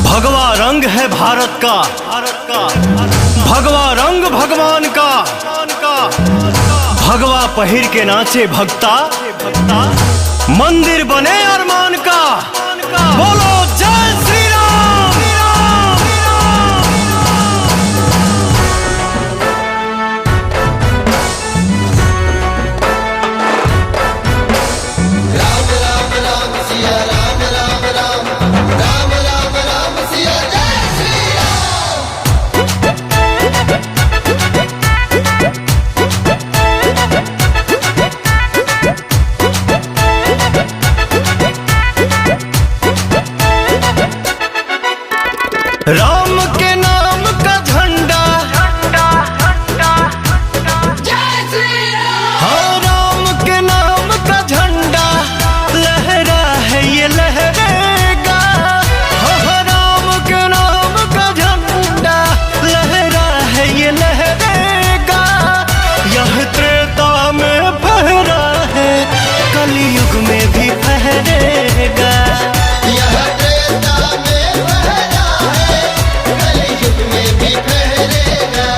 भगवा रंग है भारत का, भगवा रंग भगवान का, भगवा पहिर के नाचे भक्ता, मंदिर बने अरमान का। बोलो जय श्री राम। राम राम राम सिया राम राम राम, राम राम राम सिया जय श्री राम। राम के नाम का झंडा, जय श्री राम। हाँ राम के नाम का झंडा लहरा है ये लहरेगा। हाँ राम के नाम का झंडा लहरा है ये लहरेगा। यह त्रेता में फहरा है, कलयुग में भी फहरेगा। यह त्रेता में फहरा है, कलयुग में भी फहरेगा।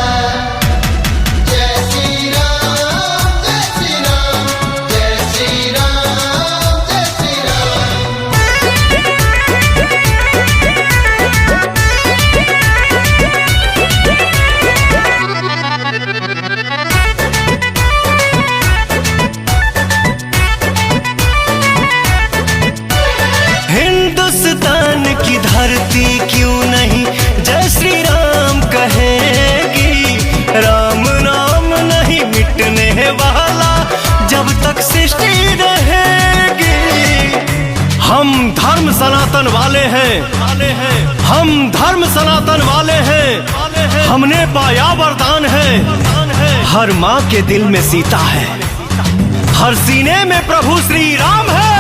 जय श्री राम, जय श्री राम, जय श्री राम, जय श्री राम। हिंदुस्तान की धरती क्यों नहीं जय श्री राम कहेगी। राम नाम नहीं मिटने वाला जब तक सृष्टि रहेगी। हम धर्म सनातन वाले हैं, हम धर्म सनातन वाले हैं। हमने पाया वरदान है, हर माँ के दिल में सीता है, हर सीने में प्रभु श्री राम है।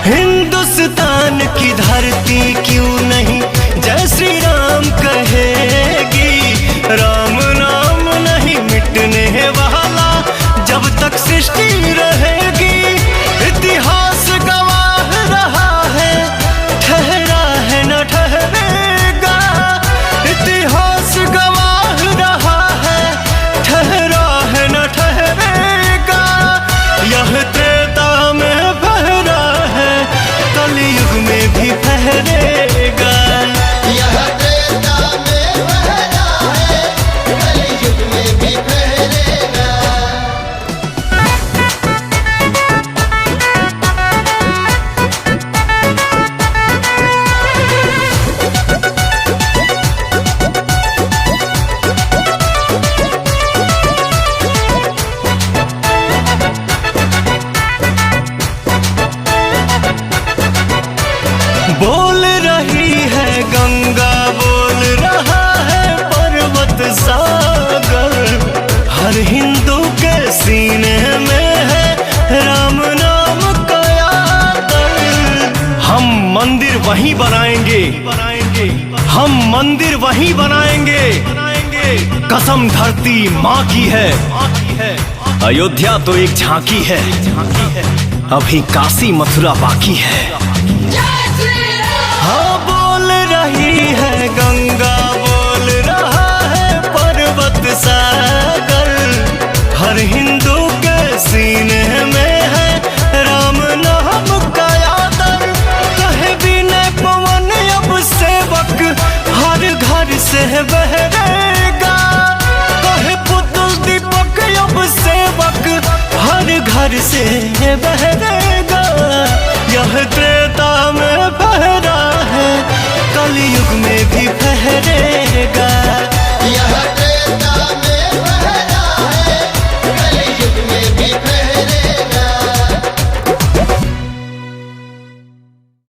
हिंदुस्तान की धरती क्यों नहीं जय श्री राम कहेगी। राम नाम नहीं मिटने वाला जब तक सृष्टि रहेगी। इतिहास गवाह रहा है, ठहरा है न ठहरेगा। इतिहास गवाह रहा है, ठहरा है न ठहरेगा। यह त्रेता में फहरा है, कलयुग में भी फहरेगा। यह त्रेता में फहरा है, कलयुग में भी फहरेगा। बोल रही है गंगा, बोल रहा है पर्वत सागर। हर हिंदू के सीने में है राम नाम का आदर। हम मंदिर वहीं बनाएंगे, हम मंदिर वहीं बनाएंगे। कसम धरती माँ की है, अयोध्या तो एक झांकी है, अभी काशी मथुरा बाकी है। जय श्री राम। हाँ बोल रही है गंगा, बोल रहा है पर्वत सागर। हर हिंदू के सीने में है राम नाम का आदर। कहे विनय पवन अब सेवक हर घर से बहरेगा। कहे पुतुल दीपक अब सेवक हर घर से बहरेगा। यह त्रेता में फहरा है, कलयुग में भी फहरेगा।